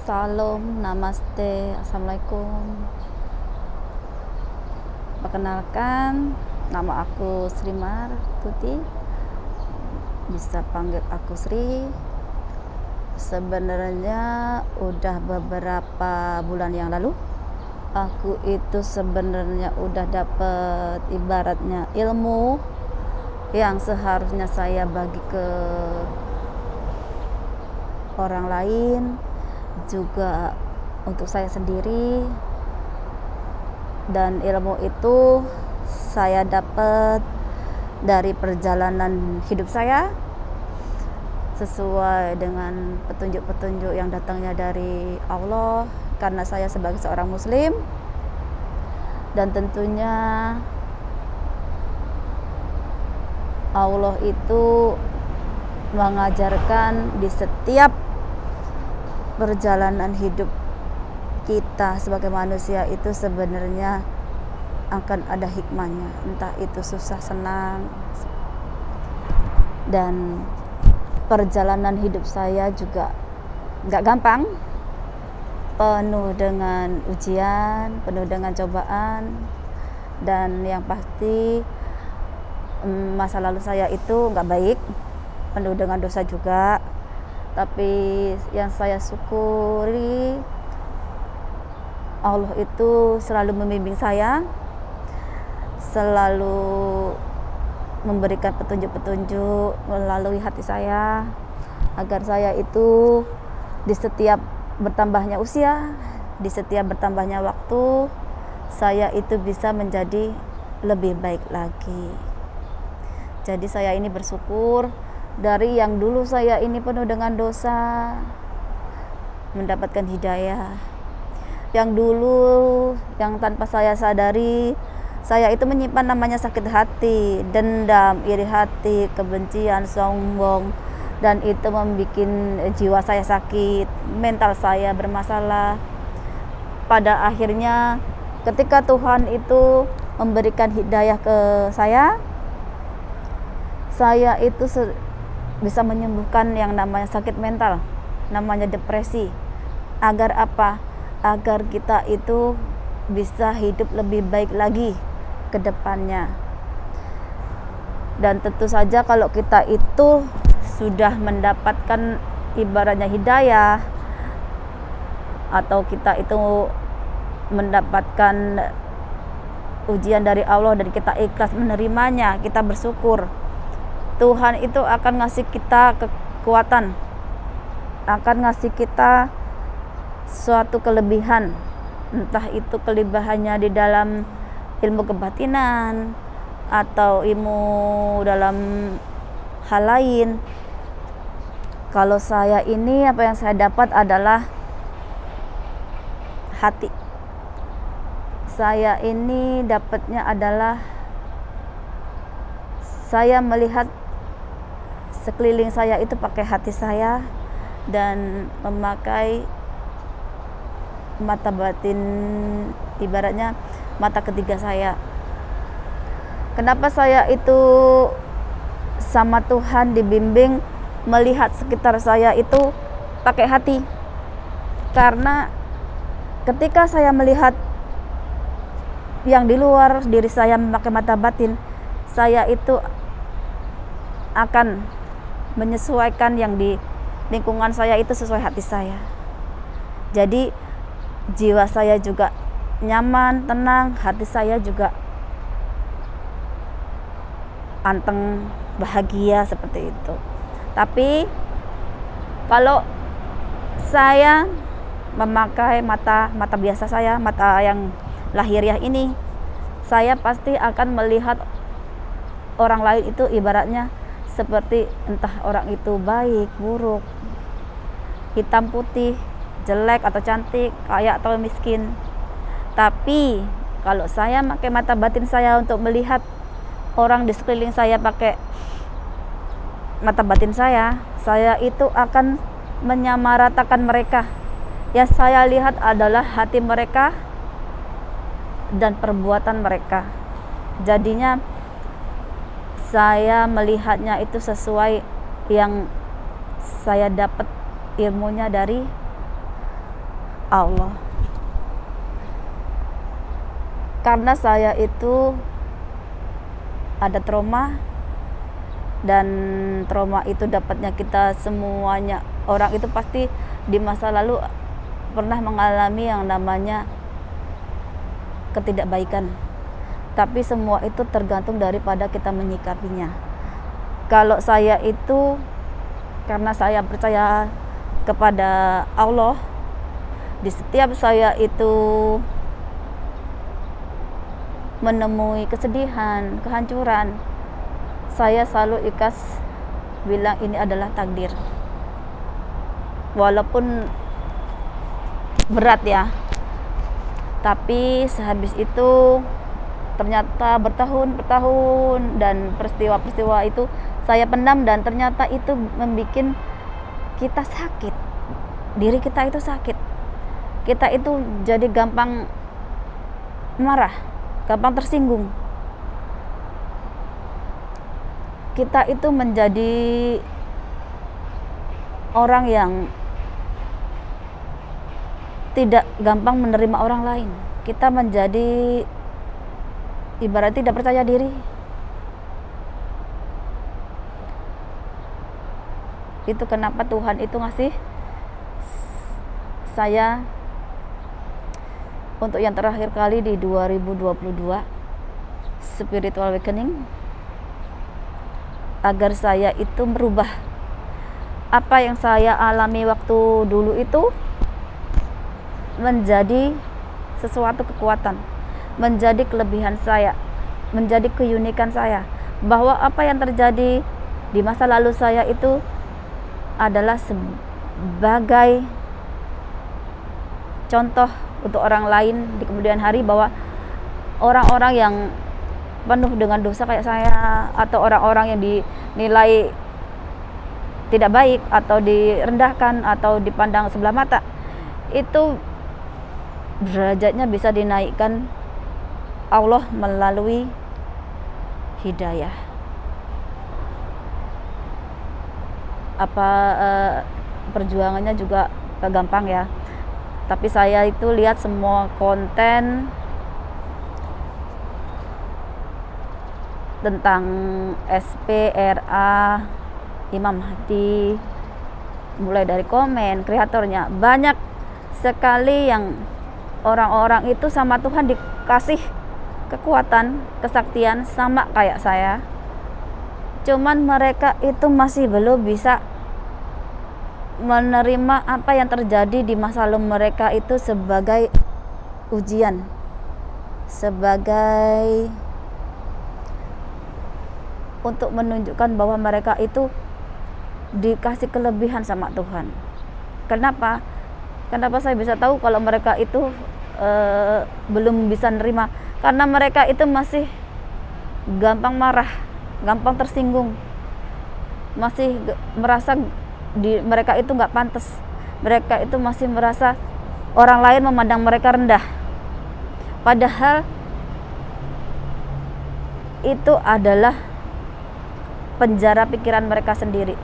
Salam, namaste, assalamualaikum. Perkenalkan, nama aku Sri Martuti. Bisa panggil aku Sri. Sebenarnya udah beberapa bulan yang lalu, aku itu sebenarnya udah dapet ibaratnya ilmu yang seharusnya saya bagi ke orang lain, juga untuk saya sendiri. Dan ilmu itu saya dapat dari perjalanan hidup saya, sesuai dengan petunjuk-petunjuk yang datangnya dari Allah, karena saya sebagai seorang muslim. Dan tentunya Allah itu mengajarkan di setiap perjalanan hidup kita sebagai manusia itu sebenarnya akan ada hikmahnya, entah itu susah senang. Dan perjalanan hidup saya juga gak gampang, penuh dengan ujian, penuh dengan cobaan. Dan yang pasti masa lalu saya itu gak baik, penuh dengan dosa juga. Tapi yang saya syukuri, Allah itu selalu membimbing saya, selalu memberikan petunjuk-petunjuk melalui hati saya, agar saya itu di setiap bertambahnya usia, di setiap bertambahnya waktu, saya itu bisa menjadi lebih baik lagi. Jadi saya ini bersyukur, dari yang dulu saya ini penuh dengan dosa, mendapatkan hidayah. Yang dulu, yang tanpa saya sadari, saya itu menyimpan namanya sakit hati, dendam, iri hati, kebencian, sombong. Dan itu membuat jiwa saya sakit, mental saya bermasalah. Pada akhirnya ketika Tuhan itu memberikan hidayah ke saya itu bisa menyembuhkan yang namanya sakit mental, namanya depresi. Agar apa? Agar kita itu bisa hidup lebih baik lagi ke depannya. Dan tentu saja kalau kita itu sudah mendapatkan ibaratnya hidayah, atau kita itu mendapatkan ujian dari Allah dan kita ikhlas menerimanya, kita bersyukur, Tuhan itu akan ngasih kita kekuatan, akan ngasih kita suatu kelebihan, entah itu kelebihannya di dalam ilmu kebatinan atau ilmu dalam hal lain. Kalau saya ini, apa yang saya dapat adalah hati. Saya ini dapatnya adalah saya melihat sekeliling saya itu pakai hati saya dan memakai mata batin, ibaratnya mata ketiga saya. Kenapa saya itu sama Tuhan dibimbing melihat sekitar saya itu pakai hati? Karena ketika saya melihat yang di luar diri saya memakai mata batin, saya itu akan menyesuaikan yang di lingkungan saya itu sesuai hati saya. Jadi jiwa saya juga nyaman, tenang, hati saya juga anteng, bahagia, seperti itu. Tapi kalau saya memakai mata biasa saya, mata yang lahiriah ini, saya pasti akan melihat orang lain itu ibaratnya seperti entah orang itu baik, buruk, hitam putih, jelek atau cantik, kaya atau miskin. Tapi kalau saya pakai mata batin saya untuk melihat orang di sekeliling saya pakai mata batin saya itu akan menyamaratakan mereka. Yang saya lihat adalah hati mereka dan perbuatan mereka. Jadinya saya melihatnya itu sesuai yang saya dapat ilmunya dari Allah. Karena saya itu ada trauma, dan trauma itu dapatnya kita semuanya. Orang itu pasti di masa lalu pernah mengalami yang namanya ketidakbaikan. Tapi semua itu tergantung daripada kita menyikapinya. Kalau saya itu, karena saya percaya kepada Allah, di setiap saya itu menemui kesedihan, kehancuran, saya selalu ikhlas bilang ini adalah takdir. Walaupun berat ya, tapi sehabis itu ternyata bertahun-tahun dan peristiwa-peristiwa itu saya pendam, dan ternyata itu membuat kita sakit. Diri kita itu sakit. Kita itu jadi gampang marah, gampang tersinggung. Kita itu menjadi orang yang tidak gampang menerima orang lain. Kita menjadi ibarat tidak percaya diri. Itu kenapa Tuhan itu ngasih saya untuk yang terakhir kali di 2022 spiritual awakening, agar saya itu merubah apa yang saya alami waktu dulu itu menjadi sesuatu kekuatan, menjadi kelebihan saya, menjadi keunikan saya, bahwa apa yang terjadi di masa lalu saya itu adalah sebagai contoh untuk orang lain di kemudian hari, bahwa orang-orang yang penuh dengan dosa kayak saya, atau orang-orang yang dinilai tidak baik atau direndahkan atau dipandang sebelah mata, itu derajatnya bisa dinaikkan Allah melalui hidayah. Perjuangannya juga gak gampang ya, tapi saya itu lihat semua konten tentang SPRA Imam Mahdi, mulai dari komen kreatornya, banyak sekali yang orang-orang itu sama Tuhan dikasih kekuatan, kesaktian sama kayak saya, cuman mereka itu masih belum bisa menerima apa yang terjadi di masa lalu mereka itu sebagai ujian, sebagai untuk menunjukkan bahwa mereka itu dikasih kelebihan sama Tuhan. Kenapa saya bisa tahu kalau mereka itu belum bisa nerima? Karena mereka itu masih gampang marah, gampang tersinggung, masih merasa mereka itu nggak pantas. Mereka itu masih merasa orang lain memandang mereka rendah, padahal itu adalah penjara pikiran mereka sendiri.